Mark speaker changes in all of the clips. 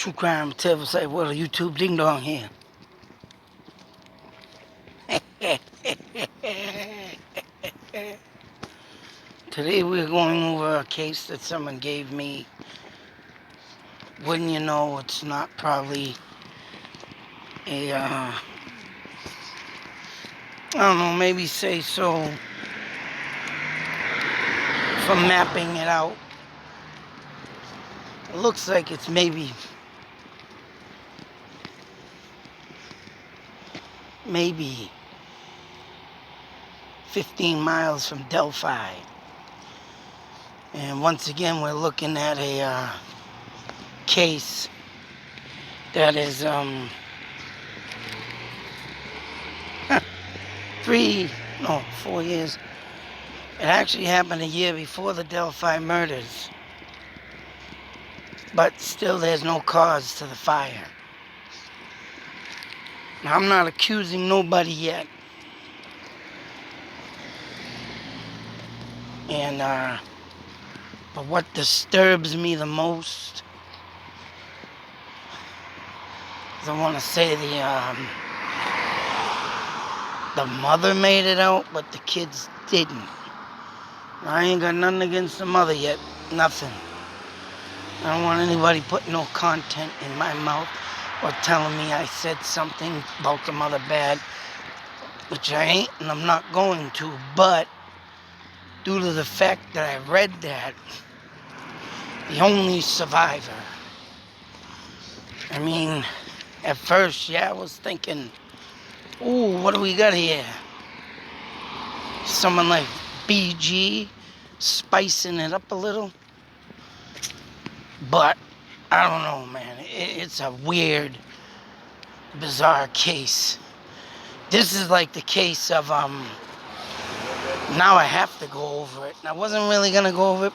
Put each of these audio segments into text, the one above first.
Speaker 1: True Crime Table say, well, a YouTube ding dong here. Today we're going over a case that someone gave me. Wouldn't you know, it's not probably a, I don't know, maybe say so from mapping it out. It looks like it's maybe 15 miles from Delphi. And once again, we're looking at a case that is 4 years. It actually happened a year before the Delphi murders. But still, there's no cause to the fire. Now, I'm not accusing nobody yet. And, but what disturbs me the most is I want to say the mother made it out, but the kids didn't. I ain't got nothing against the mother yet. Nothing. I don't want anybody putting no content in my mouth or telling me I said something about the mother bad, which I ain't and I'm not going to, but due to the fact that I read that, the only survivor. I mean, at first, yeah, I was thinking, ooh, what do we got here? Someone like BG spicing it up a little. But, I don't know, man. It's a weird, bizarre case. This is like the case of, now I have to go over it. And I wasn't really going to go over it,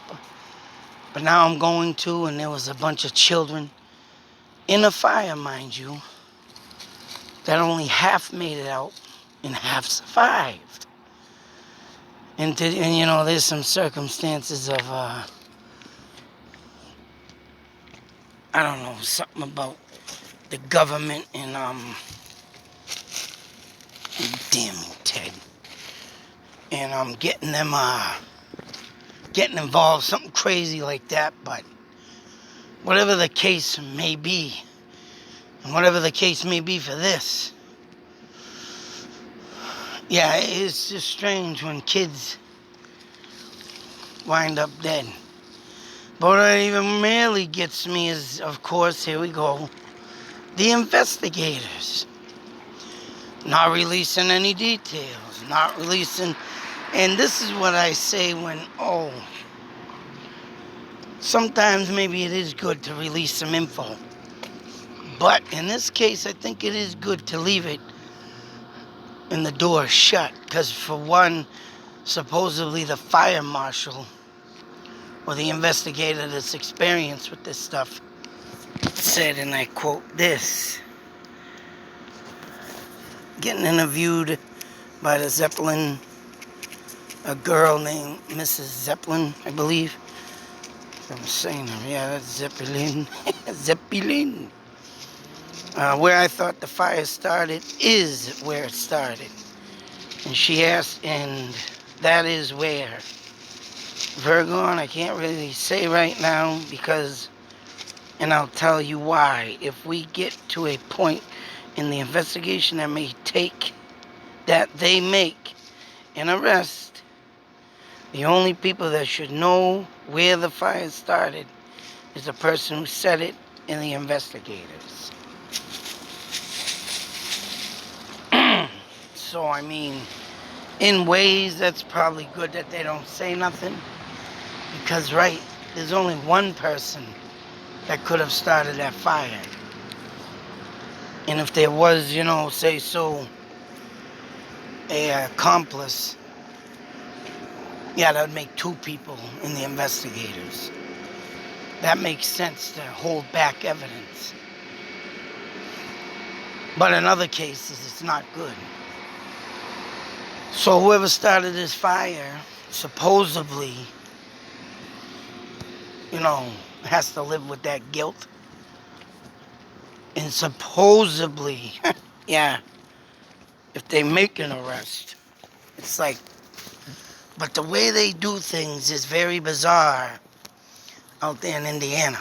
Speaker 1: but now I'm going to, and there was a bunch of children in a fire, mind you, that only half made it out and half survived. And you know, there's some circumstances of, I don't know, something about the government and, damn you, Ted. And getting them, getting involved, something crazy like that. But whatever the case may be, and whatever the case may be for this, yeah, it's just strange when kids wind up dead. But what even really gets me is, of course, here we go, the investigators. Not releasing any details, not releasing, and this is what I say when, sometimes maybe it is good to release some info. But in this case, I think it is good to leave it in the door shut. Because for one, supposedly the fire marshal or the investigator that's experienced with this stuff said, and I quote this, getting interviewed by the Zeppelin, a girl named Mrs. Zeppelin, I believe. I'm saying, yeah, that's Zeppelin. Zeppelin. Where I thought the fire started is where it started. And she asked, and that is where. Virgon, I can't really say right now because, and I'll tell you why. If we get to a point in the investigation that they make an arrest, the only people that should know where the fire started is the person who said it and the investigators. So, I mean, in ways, that's probably good that they don't say nothing. Because, right, there's only one person that could have started that fire. And if there was, you know, say so, a accomplice, yeah, that would make two people in the investigators. That makes sense to hold back evidence. But in other cases, it's not good. So whoever started this fire, supposedly, you know, has to live with that guilt. And supposedly, yeah, if they make an arrest, it's like, but the way they do things is very bizarre out there in Indiana.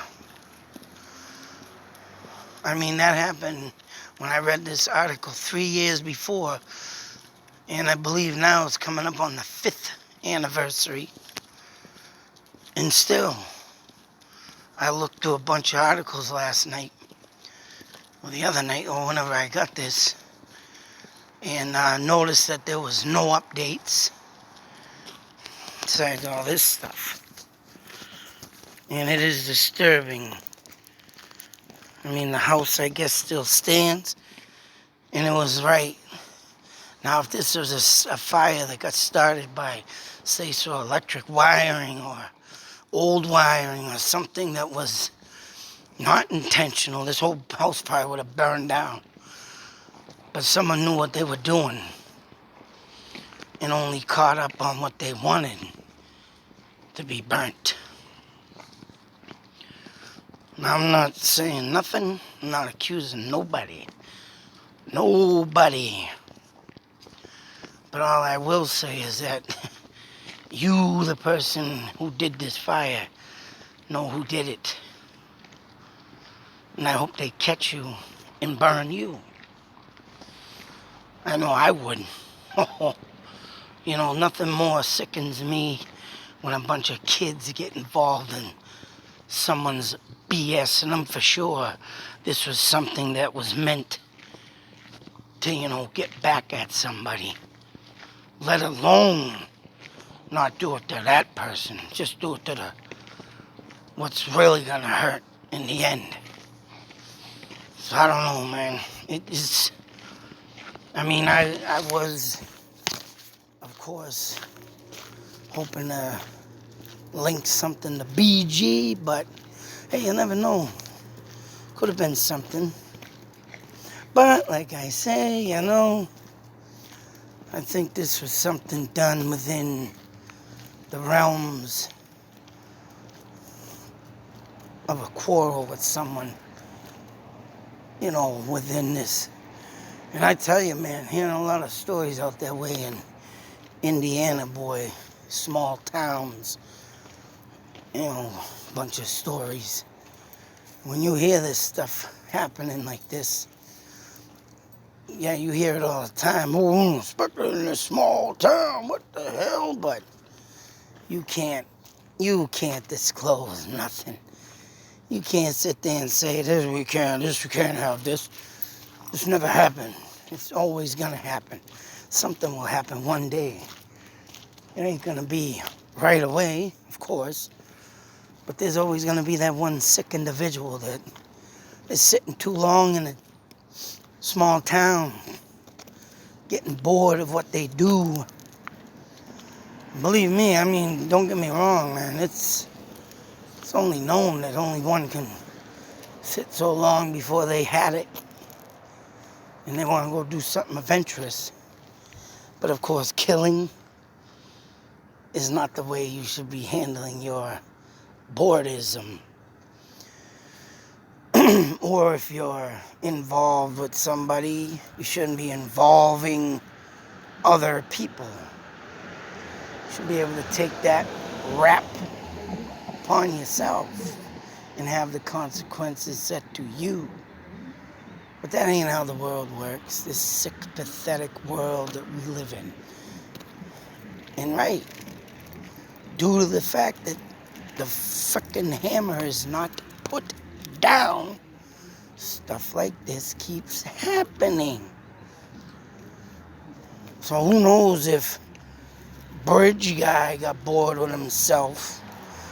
Speaker 1: I mean, that happened when I read this article 3 years before, and I believe now it's coming up on the 5th anniversary. And still, I looked through a bunch of articles last night, or the other night, or whenever I got this, and noticed that there was no updates besides all this stuff. And it is disturbing. I mean, the house, I guess, still stands, and it was right. Now, if this was a fire that got started by, say, so electric wiring or old wiring or something that was not intentional, this whole house probably would have burned down. But someone knew what they were doing and only caught up on what they wanted to be burnt. Now, I'm not saying nothing. I'm not accusing nobody. Nobody. But all I will say is that you, the person who did this fire, know who did it. And I hope they catch you and burn you. I know I would. You know, nothing more sickens me when a bunch of kids get involved in someone's BS, and I'm for sure this was something that was meant to, get back at somebody. Let alone not do it to that person. Just do it to what's really gonna hurt in the end. So I don't know, man. It is, I was, of course, hoping to link something to BG, but hey, you never know. Could have been something. But like I say, I think this was something done within the realms of a quarrel with someone, within this. And I tell you, man, hearing a lot of stories out that way in Indiana, boy, small towns, bunch of stories. When you hear this stuff happening like this, yeah, you hear it all the time. Oh, especially in this small town, what the hell? But you can't disclose nothing. You can't sit there and say, this we can't have this. This never happened. It's always gonna happen. Something will happen one day. It ain't gonna be right away, of course, but there's always gonna be that one sick individual that is sitting too long in a small town, getting bored of what they do. Believe me, don't get me wrong, man. It's only known that only one can sit so long before they had it and they want to go do something adventurous. But of course, killing is not the way you should be handling your boredism. Or if you're involved with somebody, you shouldn't be involving other people. You should be able to take that rap upon yourself and have the consequences set to you. But that ain't how the world works, this sick, pathetic world that we live in. And right, due to the fact that the frickin' hammer is not put down, stuff like this keeps happening. So who knows if Bridge Guy got bored with himself,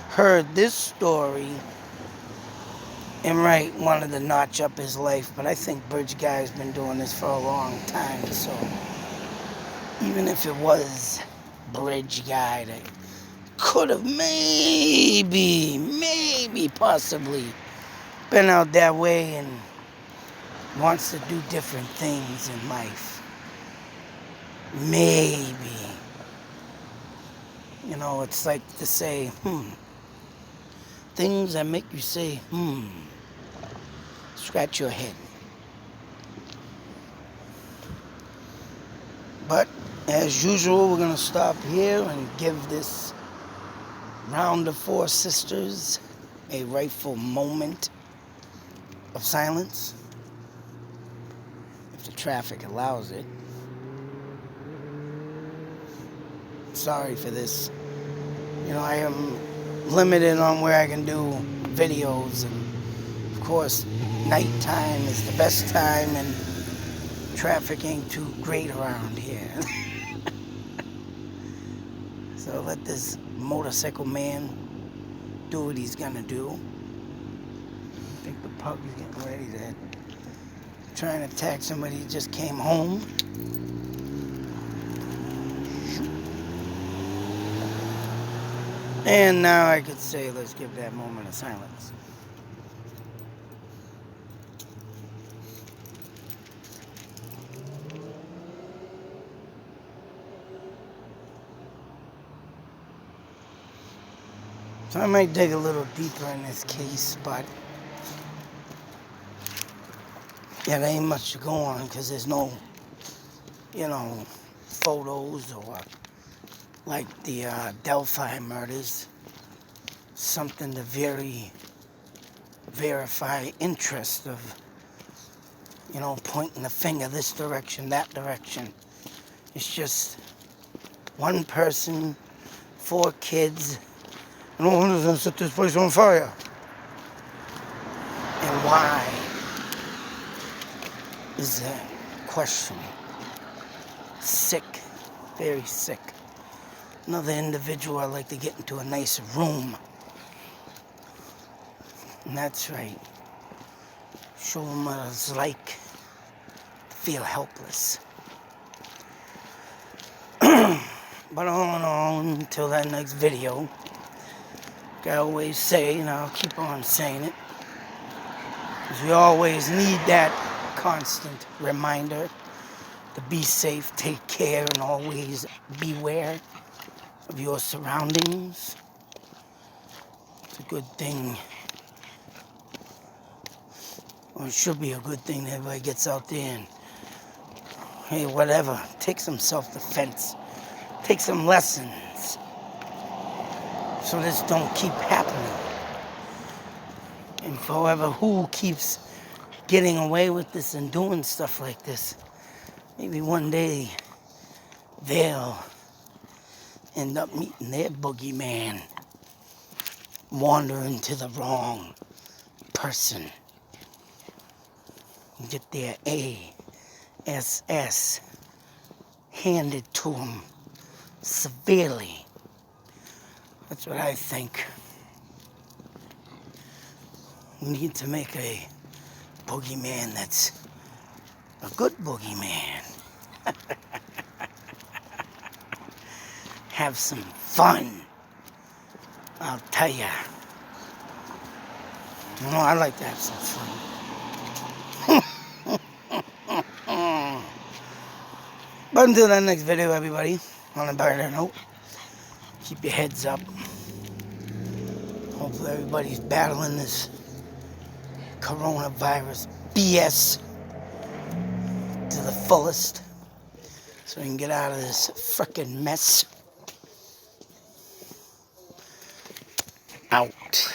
Speaker 1: heard this story, and wanted to notch up his life. But I think Bridge Guy's been doing this for a long time, so even if it was Bridge Guy that could have maybe, possibly been out that way and wants to do different things in life. Maybe. It's like to say, things that make you say, scratch your head. As usual, we're gonna stop here and give this round of four sisters a rightful moment of silence, if the traffic allows it. Sorry for this. You know, I am limited on where I can do videos, and of course, nighttime is the best time, and traffic ain't too great around here. So let this motorcycle man do what he's gonna do. I think the pug is getting ready to try and attack somebody who just came home. And now I could say, let's give that moment of silence. So I might dig a little deeper in this case, but yeah, there ain't much to go on because there's no, photos or like the Delphi murders, something to verify interest of, pointing the finger this direction, that direction. It's just one person, 4 kids. No one's gonna set this place on fire. And why is the question? Sick, very sick. Another individual I'd like to get into a nice room. And that's right. Show them what it's like to feel helpless. But all in all, until that next video, like I always say, and I'll keep on saying it, because we always need that constant reminder to be safe, take care, and always beware of your surroundings. It's a good thing, or it should be a good thing that everybody gets out there and, hey, whatever, take some self-defense, take some lessons, so this don't keep happening. And however, who keeps getting away with this and doing stuff like this, maybe one day they'll end up meeting their boogeyman, wandering to the wrong person, and get their ASS handed to them severely. That's what I think. We need to make a boogeyman that's a good boogeyman. Have some fun, I'll tell ya. I like to have some fun. But until that next video, everybody, on a better note, keep your heads up. Hopefully everybody's battling this coronavirus BS to the fullest, so we can get out of this frickin' mess. Out.